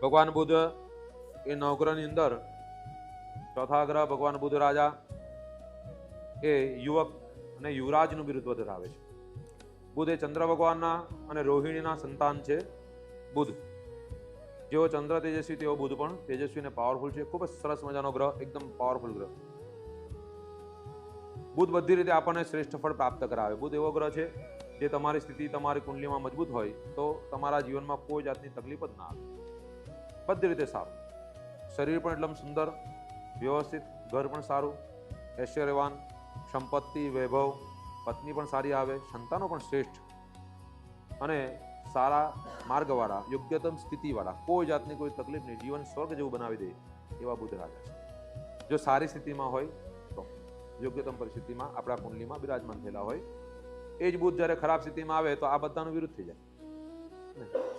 ભગવાન બુદ્ધ એ નવગ્રહની અંદર ચોથા ગ્રહ ભગવાન બુદ્ધ રાજા એ યુવક અને યુવરાજનું બિરુદ ધરાવે છે. બુદ્ધ એ ચંદ્ર ભગવાનના અને રોહિણીના સંતાન છે. બુદ્ધ જેવો ચંદ્ર તેજસ્વી તેવો બુદ્ધ પણ તેજસ્વી અને પાવરફુલ છે. ખૂબ જ સરસ મજાનો ગ્રહ, એકદમ પાવરફુલ ગ્રહ. બુદ્ધ બધી રીતે આપણને શ્રેષ્ઠ ફળ પ્રાપ્ત કરાવે. બુદ્ધ એવો ગ્રહ છે જે તમારી સ્થિતિ તમારી કુંડલીમાં મજબૂત હોય તો તમારા જીવનમાં કોઈ જાતની તકલીફ જ ના આવે. બધી રીતે સારું, શરીર પણ એકદમ સુંદર વ્યવસ્થિત, ઘર પણ સારું, ઐશ્વર્યવાન, સંપત્તિ, વૈભવ, પત્ની પણ સારી આવે, સંતાનો પણ શ્રેષ્ઠ અને સારા માર્ગવાળા, યોગ્યતમ સ્થિતિવાળા, કોઈ જાતની કોઈ તકલીફ નહીં, જીવન સ્વર્ગ જેવું બનાવી દે એવા બુદ્ધ રાજા છે. જો સારી સ્થિતિમાં હોય તો, યોગ્યતમ પરિસ્થિતિમાં આપણા કુંડલીમાં બિરાજમાન થયેલા હોય. એ જ બુદ્ધ જ્યારે ખરાબ સ્થિતિમાં આવે તો આ બધાનું વિરુદ્ધ થઈ જાય.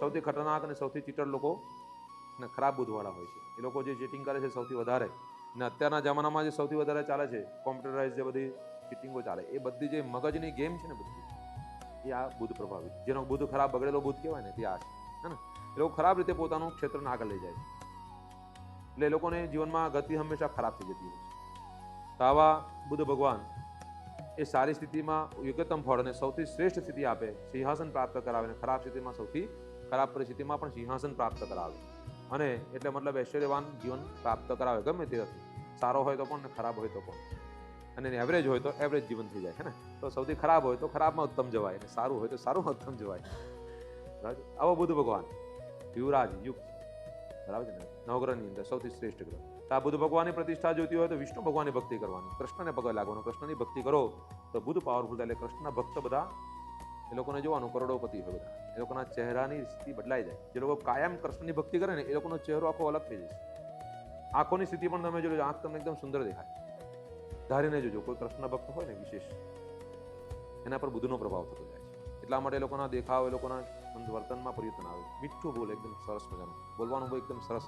સૌથી ખતરનાક અને સૌથી ચીટર લોકો ને ખરાબ બુદ્ધવાળા હોય છે. એ લોકો જે ચીટિંગ કરે છે સૌથી વધારે, અને અત્યારના જમાનામાં જે સૌથી વધારે ચાલે છે કોમ્પ્યુટરાઇઝ જે બધી ચીટિંગો ચાલે, એ બધી જે મગજની ગેમ છે ને બધી, એ આ બુદ્ધ પ્રભાવિત. જેનો બુદ્ધ ખરાબ બગડેલો બુદ્ધ કહેવાય ને તે આ છે ને. એ લોકો ખરાબ રીતે પોતાનું ક્ષેત્રને આગળ લઈ જાય છે, એટલે એ લોકોને જીવનમાં ગતિ હંમેશા ખરાબ થઈ જતી હોય છે. તો આવા બુદ્ધ ભગવાન એ સારી સ્થિતિમાં યોગ્યતમ ફળ અને સૌથી શ્રેષ્ઠ સ્થિતિ આપે, સિંહાસન પ્રાપ્ત કરાવે, અને ખરાબ સ્થિતિમાં સૌથી ખરાબ પરિસ્થિતિમાં પણ સિંહાસન પ્રાપ્ત કરાવે. અને એટલે મતલબ ઐશ્વર્યવાન જીવન પ્રાપ્ત કરાવે, ગમે તે સારો હોય તો પણ ને ખરાબ હોય તો પણ. અને એવરેજ હોય તો એવરેજ જીવન થઈ જાય છે ને. તો સૌથી ખરાબ હોય તો ખરાબમાં ઉત્તમ જવાય, અને સારું હોય તો સારુંમાં ઉત્તમ જવાય. આવો બુદ્ધ ભગવાન યુવરાજ યુગ બરાબર છે ને, નવગ્રહની અંદર સૌથી શ્રેષ્ઠ ગ્રહ. તો આ બુદ્ધ ભગવાનની પ્રતિષ્ઠા જોઈતી હોય તો વિષ્ણુ ભગવાનની ભક્તિ કરવાની, કૃષ્ણને પગે લાગવાનું. કૃષ્ણની ભક્તિ કરો તો બુદ્ધ પાવરફુલ થાય. એટલે કૃષ્ણના ભક્ત બધા એ લોકોને જોવાનું કરોડોપતિ હોય બધા, એ લોકોના ચહેરાની સ્થિતિ બદલાઈ જાય. જે લોકો કાયમ કૃષ્ણની ભક્તિ કરે ને એ લોકોનો ચહેરો આખો અલગ થઈ જશે. આંખોની સ્થિતિ પણ તમે જોજો, આંખ તમને એકદમ સુંદર દેખાય. ધારીને જોજો, કોઈ કૃષ્ણ ભક્ત હોય ને વિશેષ, એના પર બુદ્ધનો પ્રભાવ થતો જાય છે. એટલા માટે એ લોકોના દેખાવ, એ લોકોના વર્તનમાં પરિવર્તન આવે. મીઠું બોલે, એકદમ સરસ મજાનું બોલવાનું, બહુ એકદમ સરસ.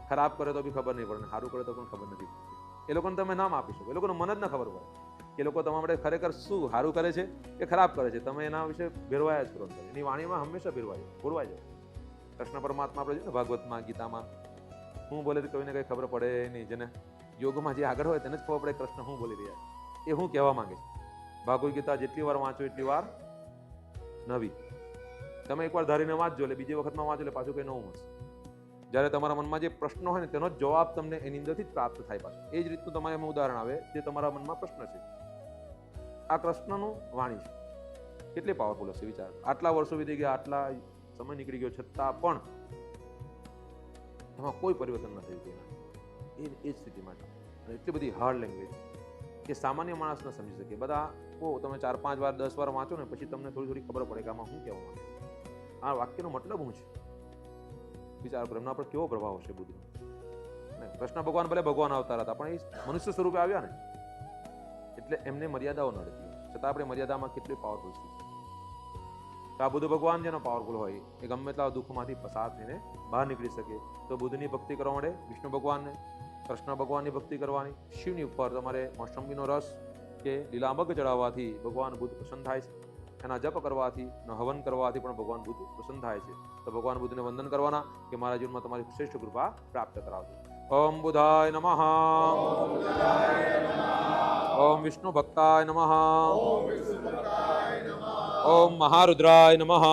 ખરાબ કરે તો બી ખબર નહીં પડે, સારું કરે તો પણ ખબર નથી પડતી. એ લોકોને તમે નામ આપી શકો, એ લોકોને મન જ ના ખબર પડે કે લોકો તમારા માટે ખરેખર શું સારું કરે છે કે ખરાબ કરે છે. તમે એના વિશે ભેરવાયા જ કરો. એની વાણીમાં હંમેશા ભોરવાઈ જાઓ. કૃષ્ણ પરમાત્મા આપણે જોઈએ ને ભાગવતમાં, ગીતામાં, હું બોલે તો કોઈને કંઈ ખબર પડે નહીં. જેને યોગમાં જે આગળ હોય તેને જ ખબર પડે કૃષ્ણ શું બોલી રહ્યા છે, એ શું કહેવા માંગે છે. ભાગવત ગીતા જેટલી વાર વાંચો એટલી વાર નવી. તમે એકવાર ધારીને વાંચજો એટલે બીજી વખતમાં વાંચો એટલે પાછું કંઈ નવું મળશે. જ્યારે તમારા મનમાં જે પ્રશ્ન હોય ને તેનો જ જવાબ તમને એની અંદરથી જ પ્રાપ્ત થાય પાછું. એ જ રીતનું તમારે એમાં ઉદાહરણ આવે જે તમારા મનમાં પ્રશ્ન છે. આ કૃષ્ણનું વાણી છે, કેટલી પાવરફુલ હશે વિચાર. આટલા વર્ષો વીતી ગયા, આટલા સમય નીકળી ગયો, છતાં પણ એમાં કોઈ પરિવર્તન ન થયું. એ જ સ્થિતિમાં એટલી બધી હાર્ડ લેંગ્વેજ કે સામાન્ય માણસ ન સમજી શકે. બધા તમે 4-5 વાર 10 વાર વાંચો ને પછી તમને થોડી ખબર પડે કે આમાં શું કહેવા માંગે, આ વાક્યનો મતલબ શું છે. વિચાર કરો એમના પર કેવો પ્રભાવ હશે બુદ્ધનો. કૃષ્ણ ભગવાન ભલે ભગવાન અવતાર હતા પણ એ મનુષ્ય સ્વરૂપે આવ્યા ને, એટલે એમને મર્યાદાઓ નડતી હોય, છતાં આપણે મર્યાદામાં કેટલી પાવરફુલ છે. તો આ બુદ્ધ ભગવાન જેનો પાવરફુલ હોય એ ગમે તેટલા દુઃખમાંથી પસાર થઈને બહાર નીકળી શકે. તો બુદ્ધની ભક્તિ કરવા માટે વિષ્ણુ ભગવાનને, કૃષ્ણ ભગવાનની ભક્તિ કરવાની. શિવની ઉપર તમારે મોસંબીનો રસ કે લીલામગ ચડાવવાથી ભગવાન બુદ્ધ પ્રસન્ન થાય છે. એના જપ કરવાથી, હવન કરવાથી પણ ભગવાન બુદ્ધ પ્રસન્ન થાય છે. તો ભગવાન બુદ્ધને વંદન કરવાના કે મારા જીવનમાં તમારી શ્રેષ્ઠ કૃપા પ્રાપ્ત કરાવજો. ઓમ બુદ્ધાય નમઃ. ઓમ વિષ્ણુ ભક્તાય નમઃ. ઓમ મહારુદ્રાય નમઃ.